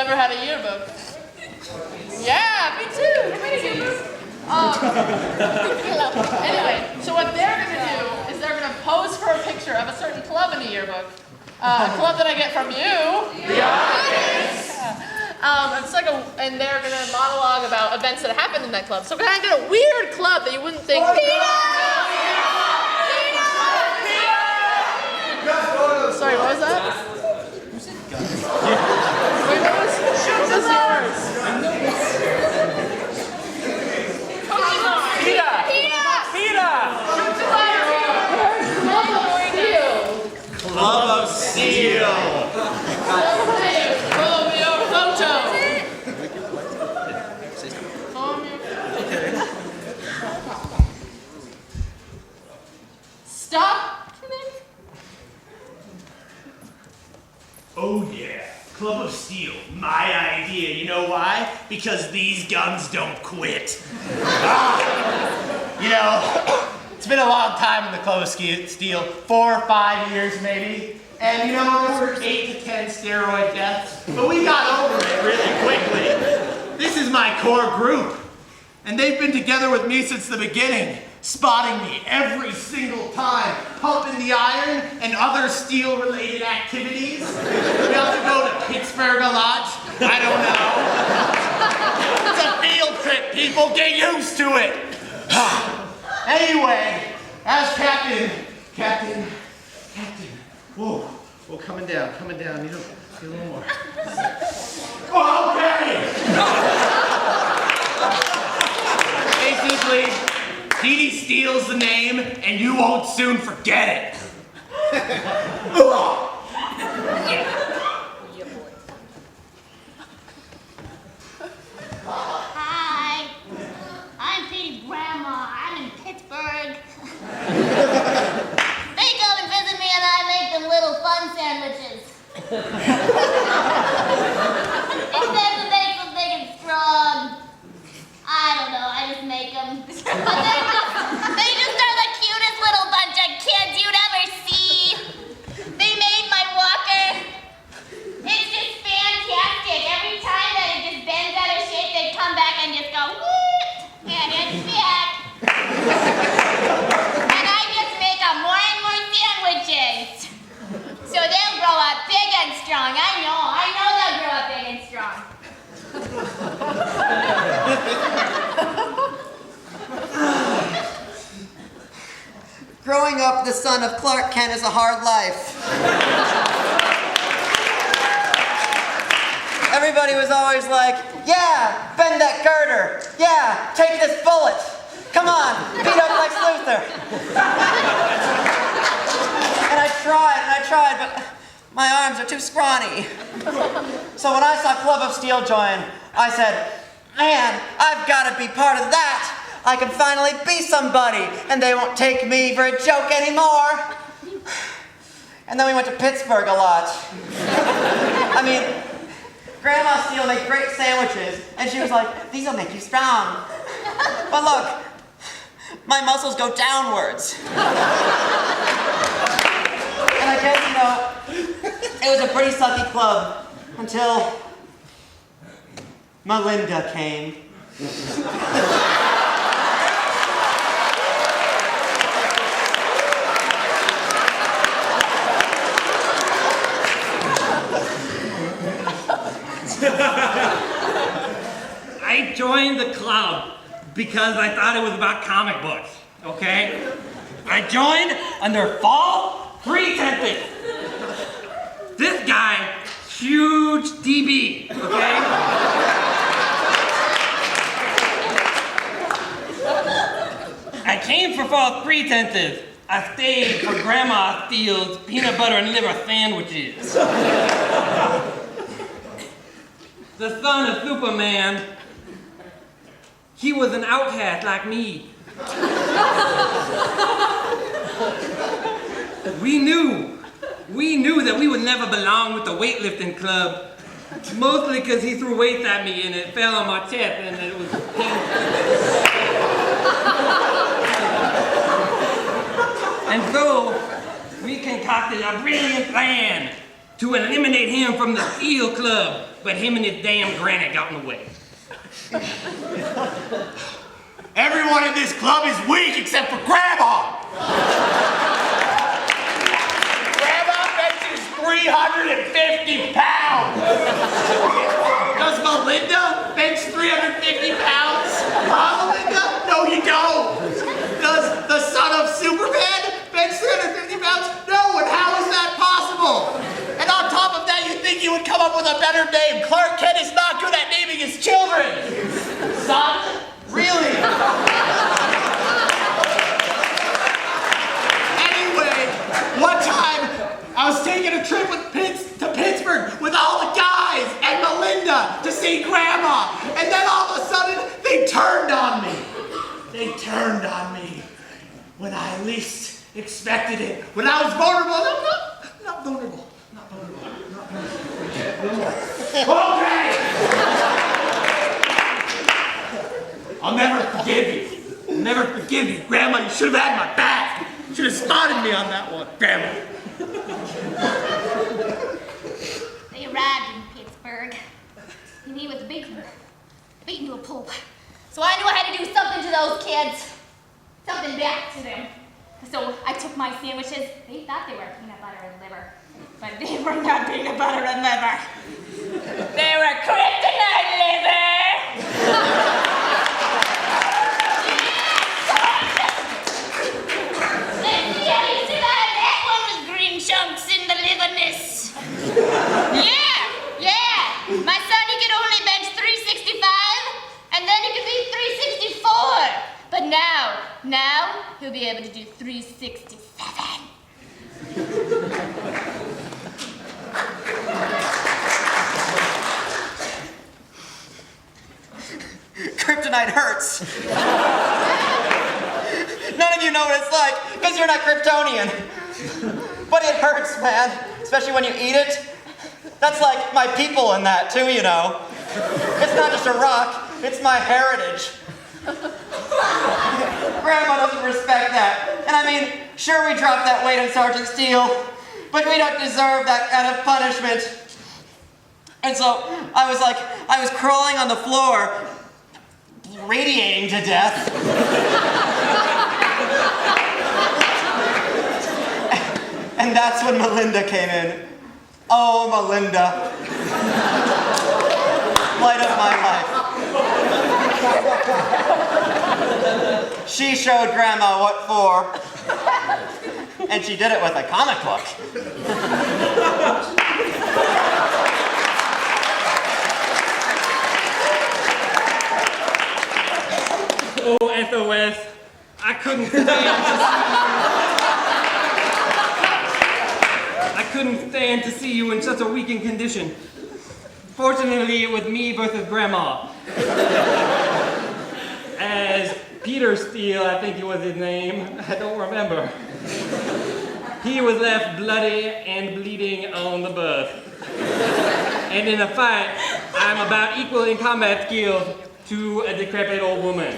ever had a yearbook? Yeah, me too. Anyway, so what they're going to do is they're going to pose for a picture of a certain club in the yearbook. A club that I get from you. The audience. It's like and they're going to monologue about events that happened in that club. So can I get a weird club that you wouldn't think, Sorry, what was that? Wait, what was yours? Club of Steel. Stop. Oh yeah, Club of Steel, my idea. You know why? Because these guns don't quit. You know, it's been a long time in the Club of Steel, 4 or 5 years maybe. And you know, there were 8 to 10 steroid deaths, but we got over it really quickly. This is my core group, and they've been together with me since the beginning, spotting me every single time, pumping the iron and other steel-related activities. We also go to Pittsburgh a lot. I don't know. It's a field trip, people. Get used to it. Anyway, as Captain. Whoa, coming down. Need a little more. Okay. Basically, Dee Steele's the name, and you won't soon forget it. Hi, I'm Petey's grandma. I'm in Pittsburgh. They come and visit me, and I make them little fun sandwiches. Instead of make them big and strong. I don't know, I just make them. But they just are the cutest little bunch of kids you'd ever see. They made my walker. It's just fantastic. Every time that it just bends out of shape, they come back and just go, whoop, and it's back. And I just make them more and more sandwiches. So they'll grow up big and strong. I know they'll grow up big and strong. Growing up the son of Clark Kent is a hard life. Everybody was always like, yeah, bend that girder. Yeah, take this bullet. Come on, beat up Lex Luthor. And I tried, but my arms are too scrawny. So when I saw Club of Steel join, I said, man, I've got to be part of that. I can finally be somebody, and they won't take me for a joke anymore. And then we went to Pittsburgh a lot. I mean, Grandma Steele made great sandwiches, and she was like, these will make you strong. But look, my muscles go downwards. And I guess, you know, it was a pretty sucky club until Melinda came. I joined the club because I thought it was about comic books, okay? I joined under false pretenses. This guy, huge DB, okay? I came for false pretenses. I stayed for Grandma Steele's peanut butter and liver sandwiches. The son of Superman, he was an outcast like me. We knew that we would never belong with the weightlifting club, mostly because he threw weights at me and it fell on my chest and it was painful. And so, we concocted a brilliant plan. to eliminate him from the Steel Club, but him and his damn granny got in the way. Everyone in this club is weak except for Grandma. Grandma benches 350 pounds. Does Melinda bench 350 pounds? Huh, Melinda? No, you don't. Does the son of Superman bench 350 pounds? No, and how is that possible? And on top of that, you think you would come up with a better name. Clark Kent is not good at naming his children. Son? Really? Anyway, one time I was taking a trip to Pittsburgh with all the guys and Melinda to see Grandma. And then all of a sudden, they turned on me. They turned on me when I least expected it. When I was vulnerable. No, not vulnerable. Not vulnerable. Not vulnerable. Okay! I'll never forgive you. I'll never forgive you. Grandma, you should have had my back. You should have spotted me on that one. Grandma. They arrived in Pittsburgh, and he was beaten to a pulp. So I knew I had to do something to those kids. Something back to them. So I took my sandwiches. They thought they were peanut butter and liver. But they were not peanut butter and liver. They were kryptonite liver! Chunks in the liverness. Yeah. My son, he could only bench 365, and then he could be 364. But now, he'll be able to do 367. Kryptonite hurts. None of you know what it's like, because you're not Kryptonian. But it hurts, man, especially when you eat it. That's like my people in that, too, you know. It's not just a rock, it's my heritage. Grandma doesn't respect that. And I mean, sure, we dropped that weight on Sergeant Steele, but we don't deserve that kind of punishment. And so I was crawling on the floor, radiating to death. And that's when Melinda came in. Oh, Melinda. Light of my life. She showed Grandma what for. And she did it with a comic book. Oh, SOS. I couldn't stand to see you in such a weakened condition. Fortunately, it was me versus Grandma. As Peter Steele, I think it was his name, I don't remember. He was left bloody and bleeding on the bus. And in a fight, I'm about equal in combat skills to a decrepit old woman.